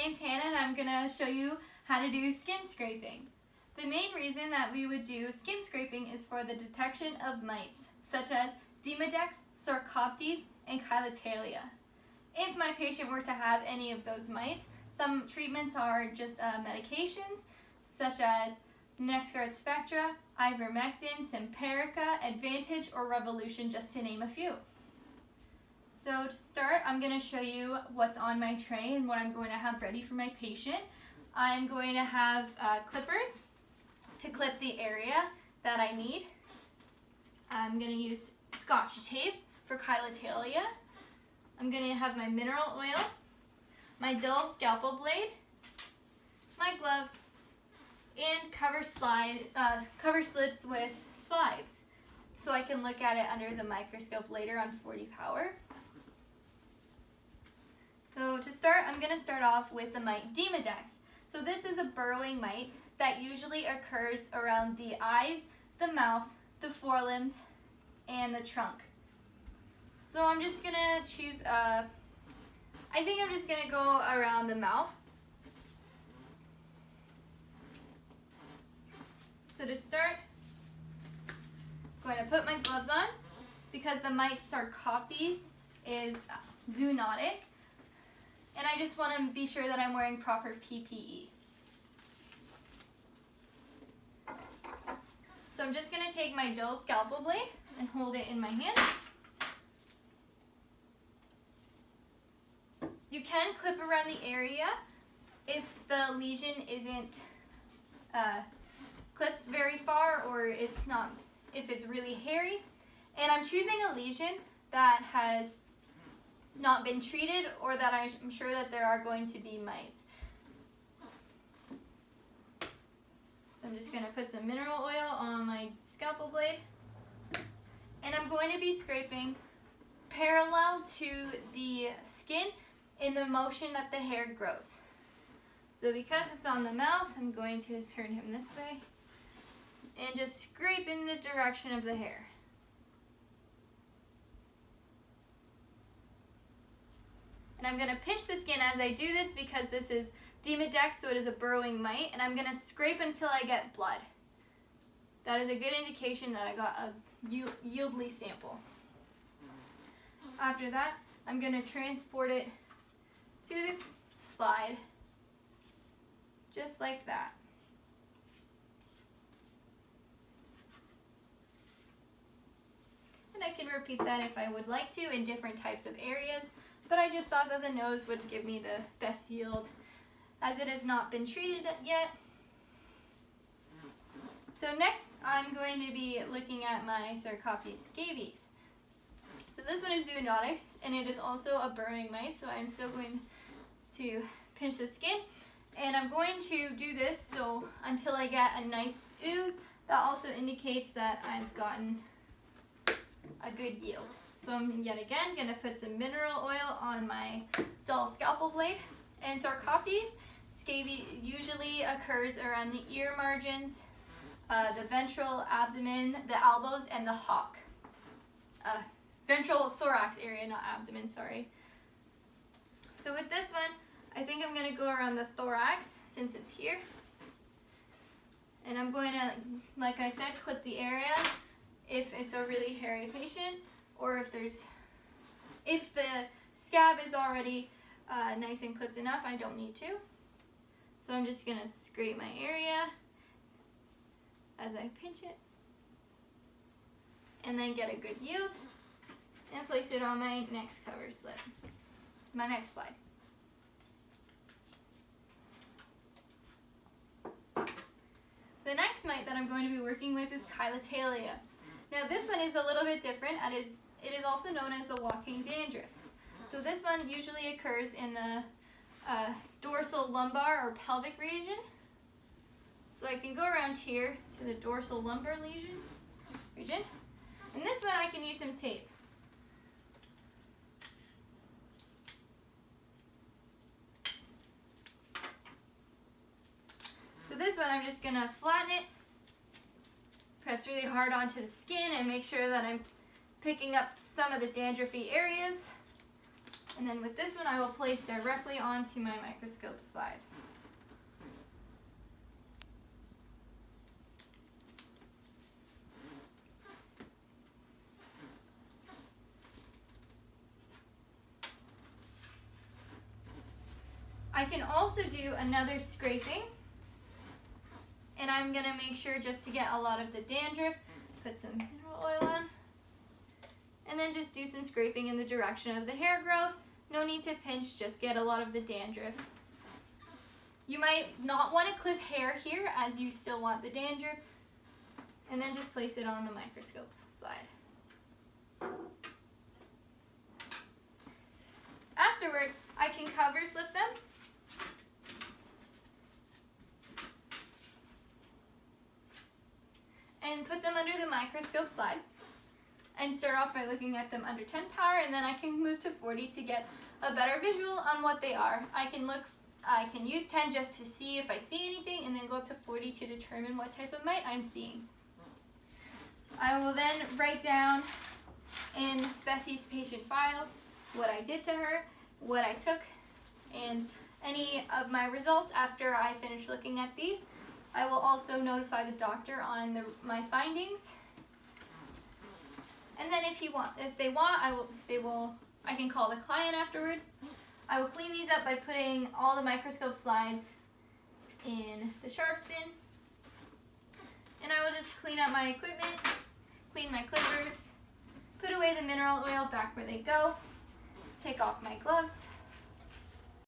name's Hannah and I'm going to show you how to do skin scraping. The main reason that we would do skin scraping is for the detection of mites, such as Demodex, Sarcoptes, and Chilothalia. If my patient were to have any of those mites, some treatments are just medications, such as NexGard Spectra, ivermectin, Simparica, Advantage, or Revolution, just to name a few. So to start, I'm going to show you what's on my tray and what I'm going to have ready for my patient. I'm going to have clippers to clip the area that I need. I'm going to use Scotch tape for Chilothalia. I'm going to have my mineral oil, my dull scalpel blade, my gloves, and cover slips with slides so I can look at it under the microscope later on 40 power. So to start, I'm going to start off with the mite Demodex. So this is a burrowing mite that usually occurs around the eyes, the mouth, the forelimbs, and the trunk. So I'm just going to choose, I think I'm just going to go around the mouth. So to start, I'm going to put my gloves on because the mite Sarcoptes is zoonotic. And I just want to be sure that I'm wearing proper PPE. So I'm just going to take my dull scalpel blade and hold it in my hand. You can clip around the area if the lesion isn't clipped very far, or if it's really hairy. And I'm choosing a lesion that has not been treated, or that I'm sure that there are going to be mites. So I'm just going to put some mineral oil on my scalpel blade, and I'm going to be scraping parallel to the skin in the motion that the hair grows. So because it's on the mouth, I'm going to turn him this way and just scrape in the direction of the hair. And I'm going to pinch the skin as I do this because this is Demodex, so it is a burrowing mite, and I'm going to scrape until I get blood. That is a good indication that I got a yieldly sample. After that, I'm going to transport it to the slide, just like that. And I can repeat that if I would like to in different types of areas. But I just thought that the nose would give me the best yield as it has not been treated yet. So next I'm going to be looking at my Sarcoptes scabies. So this one is zoonotics, and it is also a burrowing mite, so I'm still going to pinch the skin. And I'm going to do this so until I get a nice ooze. That also indicates that I've gotten a good yield. So I'm yet again going to put some mineral oil on my dull scalpel blade. And Sarcoptes scabie usually occurs around the ear margins, the ventral abdomen, the elbows, and the hock. Ventral thorax area, not abdomen, sorry. So with this one, I think I'm going to go around the thorax since it's here. And I'm going to, like I said, clip the area if it's a really hairy patient, or if the scab is already nice and clipped enough, I don't need to. So I'm just going to scrape my area as I pinch it, and then get a good yield, and place it on my next cover slip, my next slide. The next mite that I'm going to be working with is Chilothalia. Now this one is a little bit different. It is also known as the walking dandruff. So this one usually occurs in the dorsal lumbar or pelvic region. So I can go around here to the dorsal lumbar region. And this one I can use some tape. So this one I'm just going to flatten it, press really hard onto the skin, and make sure that I'm picking up some of the dandruffy areas. And then with this one, I will place directly onto my microscope slide. I can also do another scraping, and I'm going to make sure just to get a lot of the dandruff, put some mineral oil on, and then just do some scraping in the direction of the hair growth. No need to pinch, just get a lot of the dandruff. You might not want to clip hair here as you still want the dandruff, and then just place it on the microscope slide. Afterward, I can cover slip them and put them under the microscope slide and start off by looking at them under 10 power, and then I can move to 40 to get a better visual on what they are. I can use 10 just to see if I see anything, and then go up to 40 to determine what type of mite I'm seeing. I will then write down in Bessie's patient file what I did to her, what I took, and any of my results after I finish looking at these. I will also notify the doctor on my findings. And then if they want, I can call the client afterward. I will clean these up by putting all the microscope slides in the sharps bin. And I will just clean up my equipment, clean my clippers, put away the mineral oil back where they go, take off my gloves,